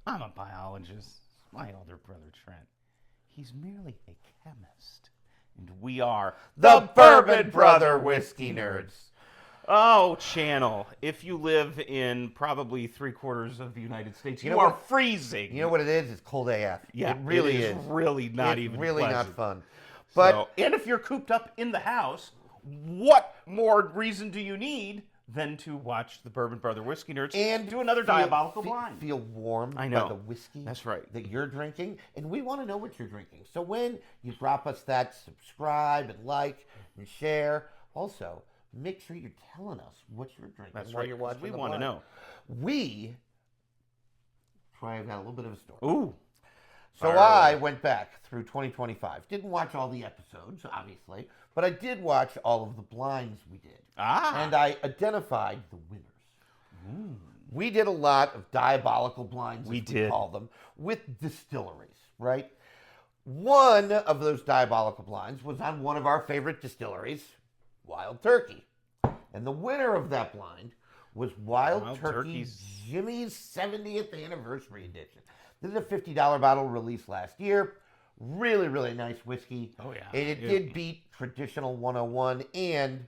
I'm a biologist. My older brother Trent. He's merely a chemist. And we are The Bourbon Brother Whiskey Nerds. Oh, channel. If you live in probably 3/4 of the United States, you are freezing. You know what it is? It's cold AF. Yeah, it really is. Really not even really pleasant. not fun. But So, and if you're cooped up in the house, what more reason do you need than to watch the Bourbon Brother Whiskey Nerds and do another Diabolical Blind? Feel warm I know. by the whiskey. That's right. That you're drinking, and we want to know what you're drinking. So when you drop us that subscribe and like and share, also make sure you're telling us what you're drinking. That's while right. You're watching. We the want to blind. know. I've got a little bit of a story. Ooh. So I went back through 2025. Didn't watch all the episodes, obviously, but I did watch all of the blinds we did. And I identified the winners. Ooh. We did a lot of diabolical blinds, We as did. call them, with distilleries, right? One of those diabolical blinds was on one of our favorite distilleries, Wild Turkey. And the winner of that blind was Wild Turkey's Jimmy's 70th anniversary edition. This is a $50 bottle released last year. Really, really nice whiskey. Oh, yeah. And it did beat traditional 101 and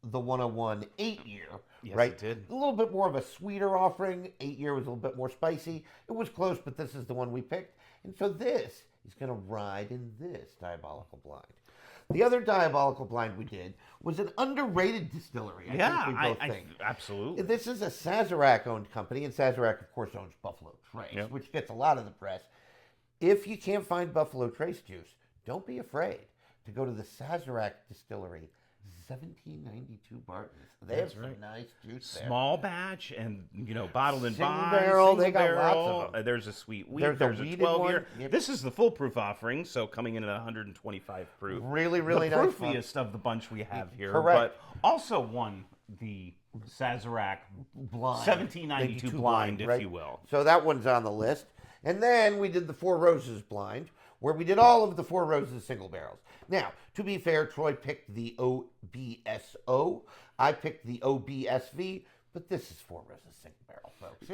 the 101 8-year. Yes, right? it did. A little bit more of a sweeter offering. 8-year was a little bit more spicy. It was close, but this is the one we picked. And so this is going to ride in this Diabolical Blind. The other Diabolical Blind we did was an underrated distillery. I think we both think. Absolutely. This is a Sazerac-owned company, and Sazerac, of course, owns Buffalo Trace, which gets a lot of the press. If you can't find Buffalo Trace juice, don't be afraid to go to the Sazerac Distillery, 1792 Bartons. They have some nice juice there. Small batch and, bottled in bond. Barrel, they got barrel. lots of them. There's a sweet wheat. There's a 12-year. one. Yep. This is the foolproof offering, so coming in at 125 proof. Really, really the nice. The proofiest of the bunch we have here. Correct. But also won the Sazerac Blind. 1792 blind, if you will. So that one's on the list. And then we did the Four Roses blind, where we did all of the Four Roses single barrels. Now, to be fair, Troy picked the OBSO. I picked the OBSV, but this is Four Roses single barrel, folks.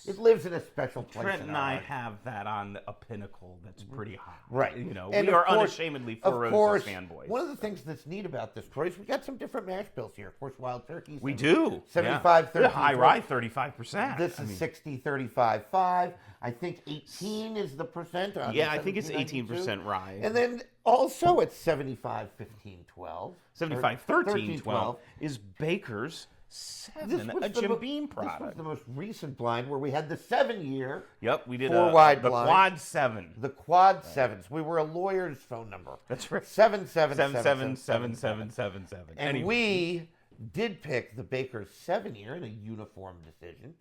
It lives in a special place. Trent in and our I heart. have that on a pinnacle that's pretty high. Right. And we are unashamedly Four Roses fanboys. One of the things that's neat about this, Troy, is we got some different mash bills here. Of course, Wild Turkey's. We do. 75, 13. High rye, 35%. This is 60, 35, 5. I think 18 is the percent. Yeah, I think it's 18% rye. And then also at 75, 15, 12. 75, 13, 12 is Baker's 7, a Jim Beam product. This was the most recent blind where we had the 7-year. Yep, we did the blind. Quad 7. The Quad 7s. We were a lawyer's phone number. That's right. 7777777. And anyway. we did pick the Baker's 7-year in a uniform decision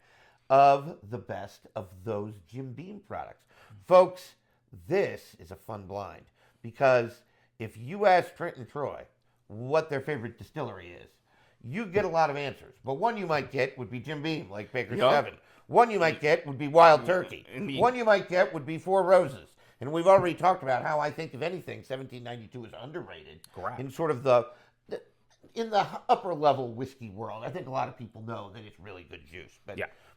of the best of those Jim Beam products. Folks, this is a fun blind because if you ask Trent and Troy what their favorite distillery is, you get a lot of answers. But one you might get would be Jim Beam, like Baker's 7. One you might get would be Wild Turkey. One you might get would be Four Roses. And we've already talked about how I think, if anything, 1792 is underrated. Correct. In sort of in the upper level whiskey world. I think a lot of people know that it's really good juice.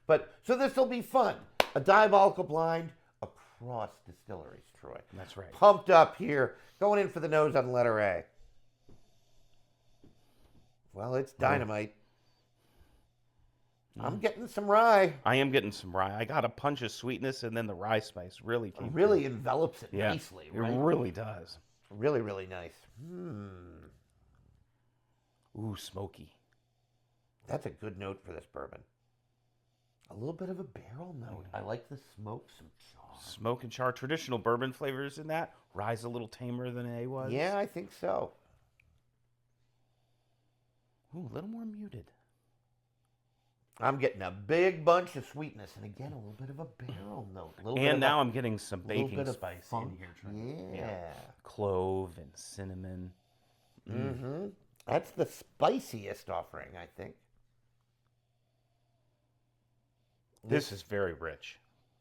But so this will be fun. A Diabolical Blind across distilleries, Troy. That's right. Pumped up here. Going in for the nose on letter A. Well, it's dynamite. I'm getting some rye. I am getting some rye. I got a punch of sweetness, and then the rye spice really came. It really envelops it nicely, right? It really does. Really, really nice. Ooh, smoky. That's a good note for this bourbon. A little bit of a barrel note. I like the smoke, some char. Smoke and char. Traditional bourbon flavors in that. Rye's a little tamer than A was. Yeah, I think so. Ooh, a little more muted. I'm getting a big bunch of sweetness, and again, a little bit of a barrel note. And now I'm getting some baking spice in here. Yeah. Clove and cinnamon. Mm-hmm. That's the spiciest offering, I think. This is very rich.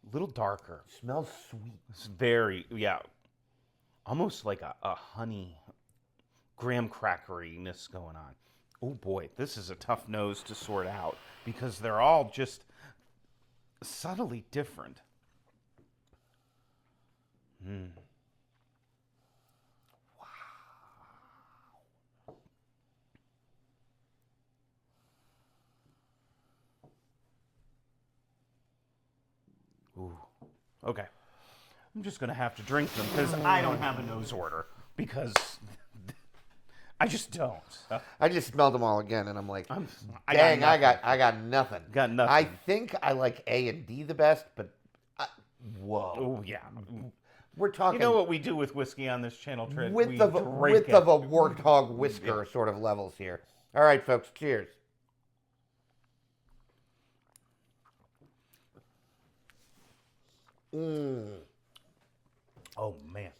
A little darker. Smells sweet. It's very, almost like a honey graham crackeriness going on. Oh boy, this is a tough nose to sort out because they're all just subtly different. Mm. Ooh. Okay. I'm just going to have to drink them because I don't have a nose order because I just don't. I just smelled them all again, and I'm like, I dang, got I got nothing. Got nothing. I think I like A and D the best, but whoa. Oh, yeah. We're talking... You know what we do with whiskey on this channel, Trent? Width of a warthog whisker sort of levels here. All right, folks, cheers. Oh, man.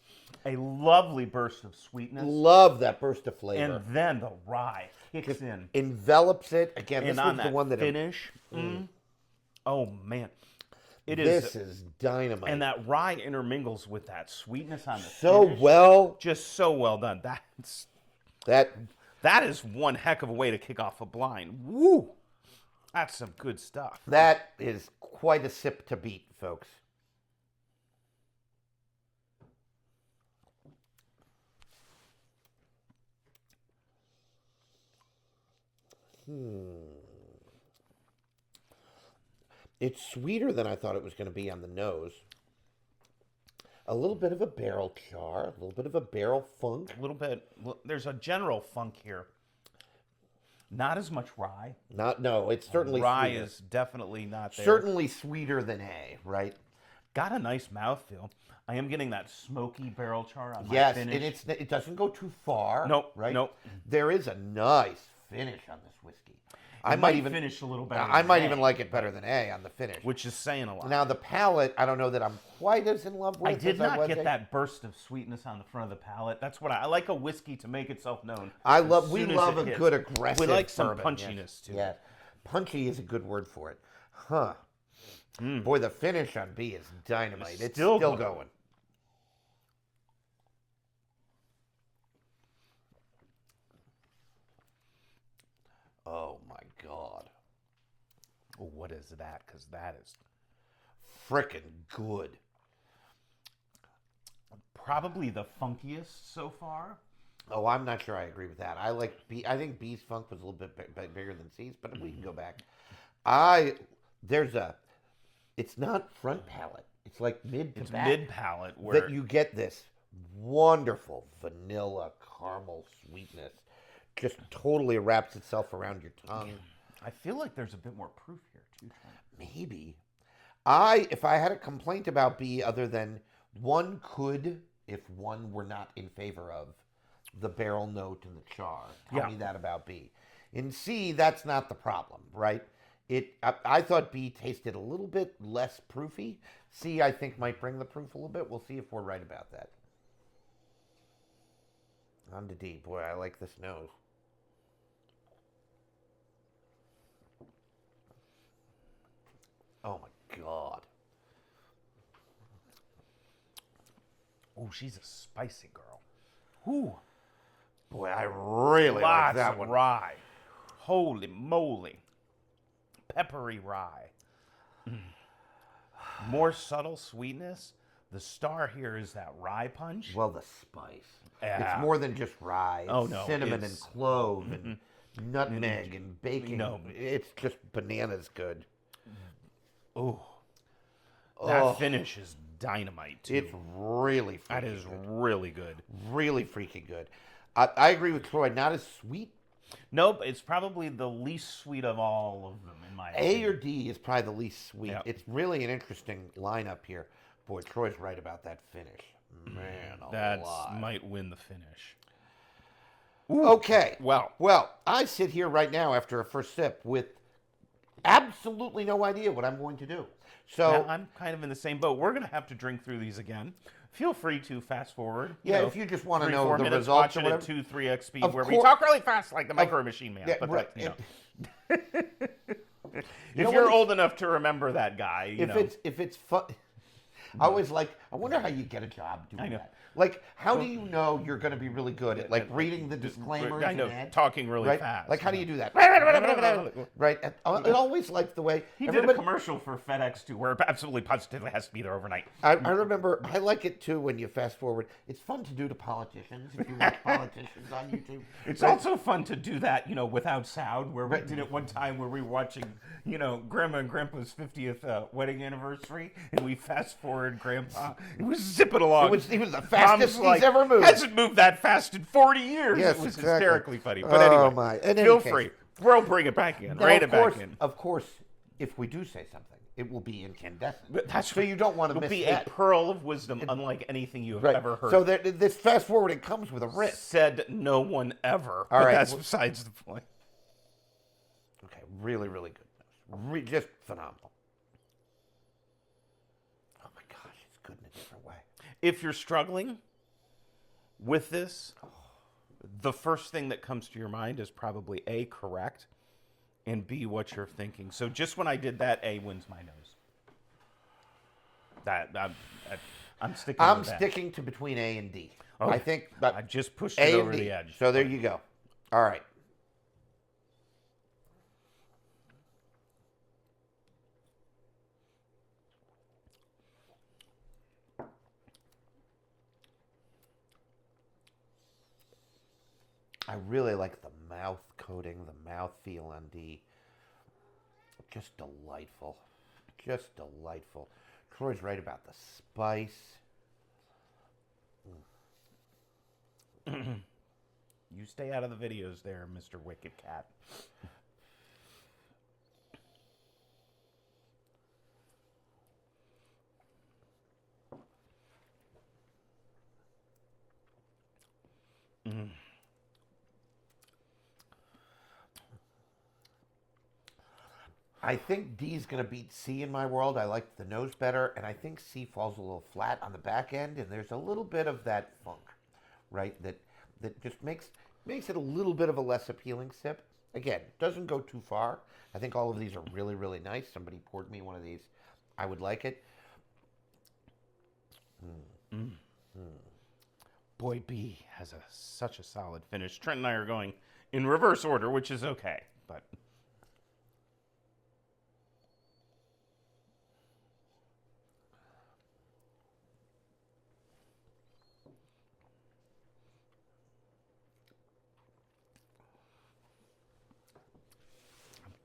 A lovely burst of sweetness. Love that burst of flavor. And then the rye kicks in. Envelops it. Again, And this on was that the one that... finish. Oh, man. This is dynamite. And that rye intermingles with that sweetness on the so finish. well. Just so well done. That is one heck of a way to kick off a blind. Woo! That's some good stuff. That is quite a sip to beat, folks. It's sweeter than I thought it was going to be on the nose. A little bit of a barrel char, a little bit of a barrel funk. A little bit. There's a general funk here. Not as much rye. No, it's certainly rye sweeter. is definitely not there. Certainly sweeter than A, right? Got a nice mouthfeel. I am getting that smoky barrel char on my finish. Yes, and it doesn't go too far. Nope, right? nope. There is a nice finish on this whiskey. I might even finish a little better. I might even like it better than A on the finish, which is saying a lot. Now the palate, I don't know that I'm quite as in love with. I did not get that burst of sweetness on the front of the palate. That's what I like. A whiskey to make itself known. We love a good aggressive. We like some bourbon. punchiness too. Yeah, punchy is a good word for it, huh? Boy, the finish on B is dynamite. It's still going. Oh my God. What is that? Because that is frickin' good. Probably the funkiest so far. Oh, I'm not sure I agree with that. I like B. I think B's funk was a little bit bigger than C's, but we can go back. It's not front palate. It's like mid to back. It's mid palate where that you get this wonderful vanilla caramel sweetness. Just totally wraps itself around your tongue. I feel like there's a bit more proof here too. Maybe. If I had a complaint about B other than one could, if one were not in favor of the barrel note and the char, tell me that about B. In C, that's not the problem, right? I thought B tasted a little bit less proofy. C, I think, might bring the proof a little bit. We'll see if we're right about that. On to D. Boy, I like this nose. Oh my God. Oh, she's a spicy girl. Ooh. Boy, I really like that one. Rye. Holy moly. Peppery rye. More subtle sweetness. The star here is that rye punch. Well, the spice. Yeah. It's more than just rye. Oh, no. Cinnamon and clove and nutmeg and bacon. No. It's just bananas good. Oh. That finish is dynamite, too. It's really freaking That is good. really good. Really freaking good. I agree with Troy. Not as sweet. Nope, it's probably the least sweet of all of them, in my opinion. A or D is probably the least sweet. Yep. It's really an interesting lineup here. Boy, Troy's right about that finish. Man, that might win the finish. Ooh. Okay. Well, I sit here right now after a first sip with absolutely no idea what I'm going to do. So yeah, I'm kind of in the same boat. We're going to have to drink through these again. Feel free to fast forward. If you just want to know 3-4 the minutes, results watch or it whatever. at 2-3x speed, Of where we course. talk really fast like the Micro Machine Man. Yeah, but right. If you're old enough to remember that guy, if it's fun, I always I wonder how you get a job doing that. Like, how do you know you're going to be really good at like reading the disclaimers? I know, and ads? talking really Right? fast. Like, how do you do that? Right? And I always like the way He did a commercial for FedEx too, where it absolutely positively has to be there overnight. I remember, I like it too when you fast forward. It's fun to do to politicians if you watch politicians on YouTube. It's also fun to do that, without sound, where we did it one time where we were watching, Grandma and Grandpa's 50th wedding anniversary, and we fast forward Grandpa. It was zipping along. He was the fastest he's ever moved. Hasn't moved that fast in 40 years. Yes, it was exactly. hysterically funny. But anyway, my. Feel free. We'll bring it back in. Now, Rein it back in. Of course, if we do say something, it will be incandescent. But that's so you don't want to miss be that. a pearl of wisdom, unlike anything you have ever heard. So this fast forwarding comes with a risk. Said no one ever. All but right. That's besides the point. Okay, really, really good. Just phenomenal. Oh my gosh, it's good in a different way. If you're struggling with this, the first thing that comes to your mind is probably A, correct, and B, what you're thinking. So just when I did that, A wins my nose. I'm sticking. I'm with that. sticking to between A and D. Okay. I think I just pushed A it and over D. the edge. So there you go. All right. I really like the mouth coating, the mouth feel on D. Just delightful. Just delightful. Troy's right about the spice. You stay out of the videos there, Mr. Wicked Cat. I think D is going to beat C in my world. I like the nose better, and I think C falls a little flat on the back end, and there's a little bit of that funk, right? That just makes it a little bit of a less appealing sip. Again, doesn't go too far. I think all of these are really, really nice. Somebody poured me one of these. I would like it. Boy, B has such a solid finish. Trent and I are going in reverse order, which is okay, but...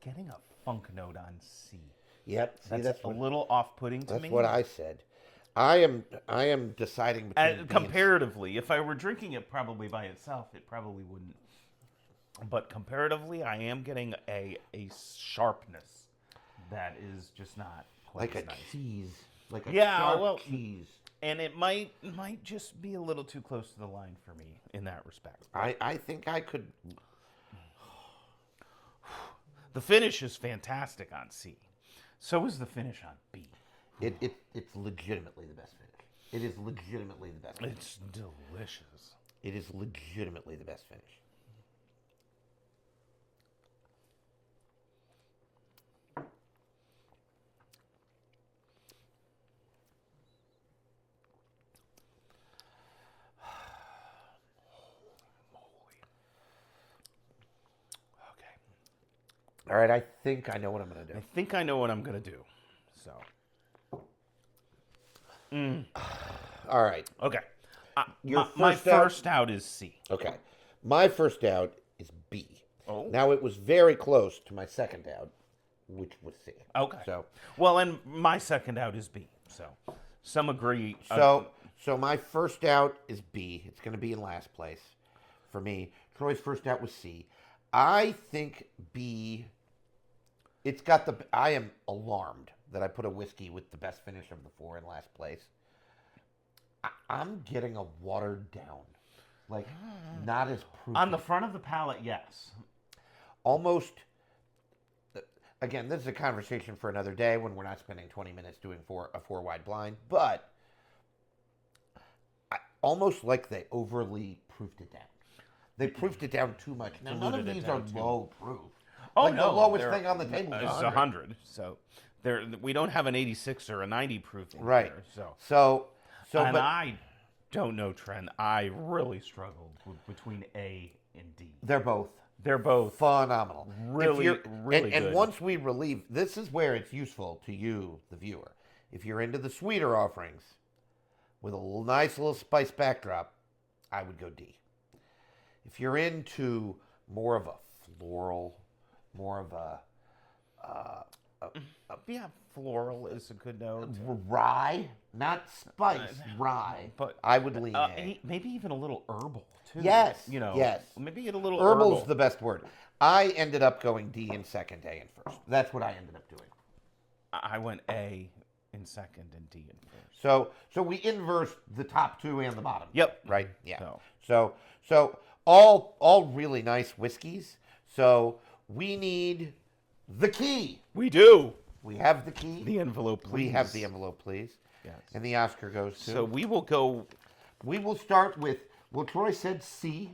Getting a funk note on C. Yep. See, That's a little off-putting to me. That's what I said. I am deciding between B comparatively, if I were drinking it probably by itself, it probably wouldn't. But comparatively, I am getting a sharpness that is just not quite like a nice. cheese, like a sharp cheese. And it might just be a little too close to the line for me in that respect. I think I could. The finish is fantastic on C. So is the finish on B. It's legitimately the best finish. It is legitimately the best finish. It's delicious. It is legitimately the best finish. All right, I think I know what I'm going to do. I think I know what I'm going to do. So. All right. Okay. first My out? first out is C. Okay. My first out is B. Oh. Now, it was very close to my second out, which was C. Okay. So, well, and my second out is B. So some agree. so my first out is B. It's going to be in last place for me. Troy's first out was C. I think B. It's got the. I am alarmed that I put a whiskey with the best finish of the four in last place. I'm getting a watered down, like not as proof. On the front of the palate, yes. Almost. Again, this is a conversation for another day when we're not spending 20 minutes doing a four-wide blind. But I almost like they overly proofed it down. They proofed it down too much. Now, none of these are low proof. Oh, like no. The lowest thing on the table is 100. So we don't have an 86 or a 90 proof in right. there. So and but, I don't know, Trent. I really struggled between A and D. They're both They're both phenomenal. really good. And once we relieve, this is where it's useful to you, the viewer. If you're into the sweeter offerings with a nice little spice backdrop, I would go D. If you're into more of a floral, more of a yeah, floral is a good note. rye, not spice, rye. But I would lean A. Maybe even a little herbal too. Yes, you know. yes. Maybe a little Herbal's herbal. the best word. I ended up going D in second, A in first. That's what I ended up doing. I went A in second and D in first. So we inversed the top two and the bottom. Yep. Right. Yeah. So. So all really nice whiskeys. So we need the key. We do. We have the key. The envelope, please. We have the envelope, please. Yes. And the Oscar goes to. So we will go. We will start with. Well, Troy said C.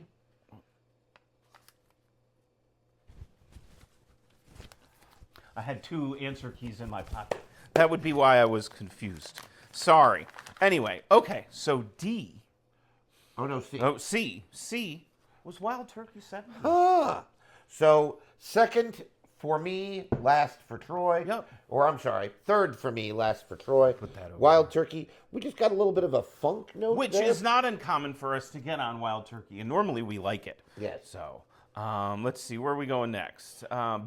I had 2 answer keys in my pocket. That would be why I was confused. Sorry. Anyway, okay. So D. Oh no, C. Oh, C. C was Wild Turkey 7. Ah. So second for me, last for Troy. Yep. Or I'm sorry, third for me, last for Troy. Put that over Wild Turkey. We just got a little bit of a funk note Which there. is not uncommon for us to get on Wild Turkey, and normally we like it. Yes. So let's see, where are we going next?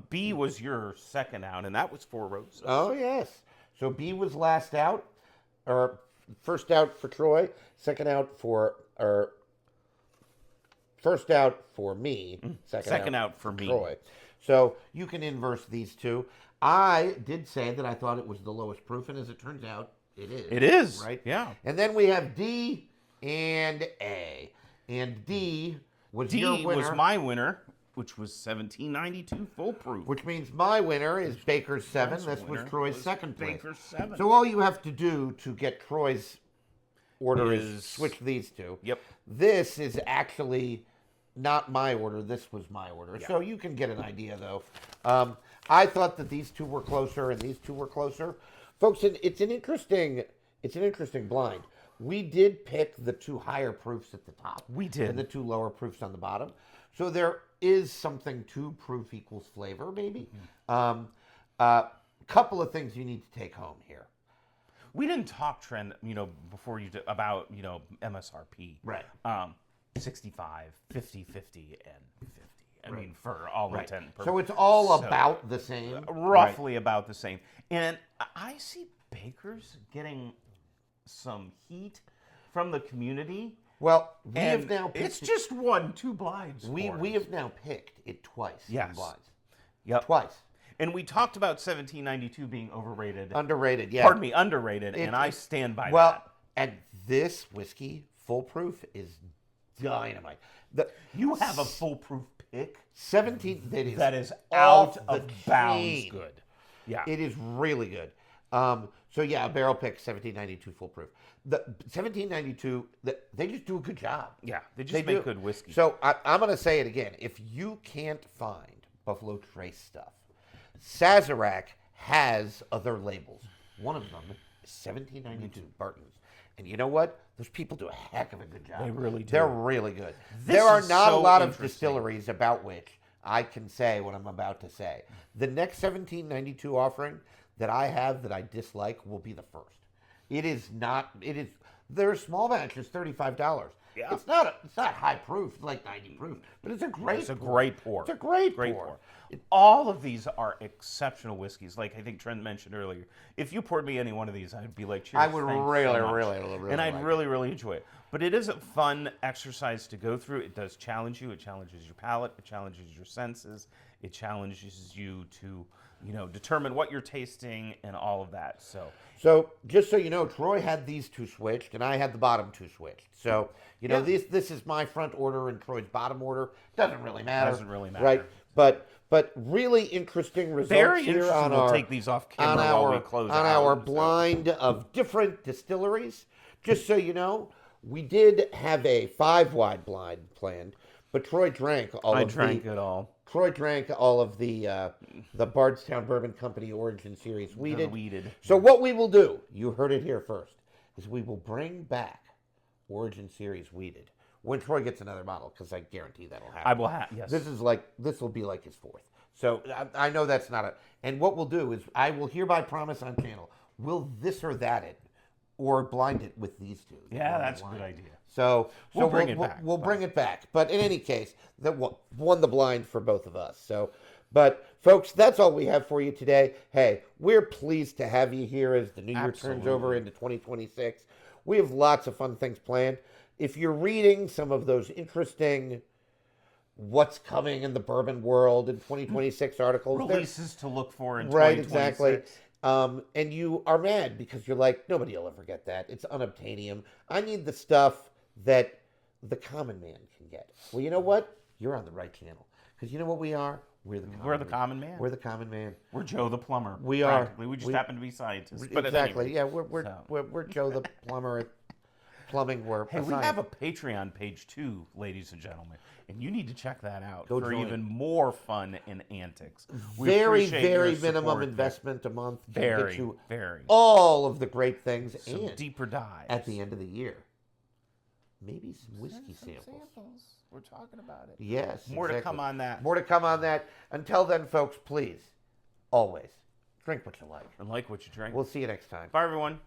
B was your second out, and that was 4 Roses. Oh, yes. So B was last out, or first out for Troy, second out for, or first out for me, second out for me. Troy. So you can inverse these two. I did say that I thought it was the lowest proof, and as it turns out, it is. It is. Right? Yeah. And then we have D and A. And D was your D winner. was my winner, which was 1792 full proof. Which means my winner is Baker's 7. First This was winner Troy's was second place. Baker's 7. So all you have to do to get Troy's order is Is- switch these two. Yep. This is actually not my order. This was my order. Yeah. So you can get an idea, though. I thought that these two were closer and these two were closer. Folks, it's an interesting blind. We did pick the 2 higher proofs at the top. We did. And the 2 lower proofs on the bottom. So there is something to proof equals flavor, maybe. Couple of things you need to take home here. We didn't talk, Trent, before you did, about, MSRP. Right. 65, 50, 50, and 50. I mean, for all intent and purpose. So it's all about the same. Roughly about the same. And I see Baker's getting some heat from the community. Well, we And have now picked it's just won 2 blinds. we for we us. have now picked it twice. in Yes. blinds. Yep. Twice. And we talked about 1792 being overrated. Underrated, yeah. Pardon me, underrated, and I stand by that. And this whiskey, full proof, is dynamite. You have a foolproof pick 17 that is off out the of bounds chain. good. Yeah. It is really good. So yeah, a barrel pick, 1792 full proof. The 1792, they just do a good job. Yeah, they just They make do. good whiskey. So I'm going to say it again. If you can't find Buffalo Trace stuff, Sazerac has other labels. One of them is 1792 Barton's. And you know what? Those people do a heck of a good job. They really do. They're really good. This There are is not a so lot of interesting. distilleries about which I can say what I'm about to say. The next 1792 offering that I have that I dislike will be the first. It is not. It is. Their small batch is $35. Yeah. It's not high proof, like 90 proof, but it's a great. It's a great pour. It's a great Great pour. pour. All of these are exceptional whiskeys. Like I think Trent mentioned earlier, if you poured me any one of these, I'd be like, cheers. I would thanks so really, much. really and I'd like really enjoy it. But it is a fun exercise to go through. It does challenge you. It challenges your palate. It challenges your senses. It challenges you to, determine what you're tasting and all of that. So just so you know, Troy had these 2 switched, and I had the bottom 2 switched. So this is my front order and Troy's bottom order. Doesn't really matter. Doesn't really matter. Right? But really interesting results Very here interesting. on We'll our take these off camera while we close on out, our so. blind of different distilleries. Just so you know, we did have a 5-wide blind planned, but Troy drank all I of drank the it all. Troy drank all of the Bardstown Bourbon Company Origin Series weeded. Weeded. So what we will do, you heard it here first, is we will bring back Origin Series weeded. When Troy gets another bottle, because I guarantee that'll happen. I will have, yes. This will be like his fourth. So I know that's not a. And what we'll do is I will hereby promise on channel, we'll this or that it, or blind it with these two. Yeah, that's a good idea. So We'll bring it back. We'll bring it back. But in any case, that won the blind for both of us. So, but folks, that's all we have for you today. Hey, we're pleased to have you here as the new year turns over into 2026. We have lots of fun things planned. If you're reading some of those interesting what's coming in the bourbon world in 2026 articles, releases to look for in 2026. Right, exactly. And you are mad because you're like, nobody will ever get that. It's unobtainium. I need the stuff that the common man can get. Well, you know what? You're on the right channel. Because you know what we are? We're the common man. We're the common man. We're Joe the plumber. We are. We just happen to be scientists. But exactly. Yeah, we're Joe the plumber at plumbing. Hey, we have a Patreon page too, ladies and gentlemen, and you need to check that out for even more fun and antics. Very minimum investment a month to get you very all of the great things and deeper dives at the end of the year. Maybe some whiskey samples. We're talking about it. Yes. More to come on that. More to come on that. Until then, folks, please, always drink what you like. And like what you drink. We'll see you next time. Bye, everyone.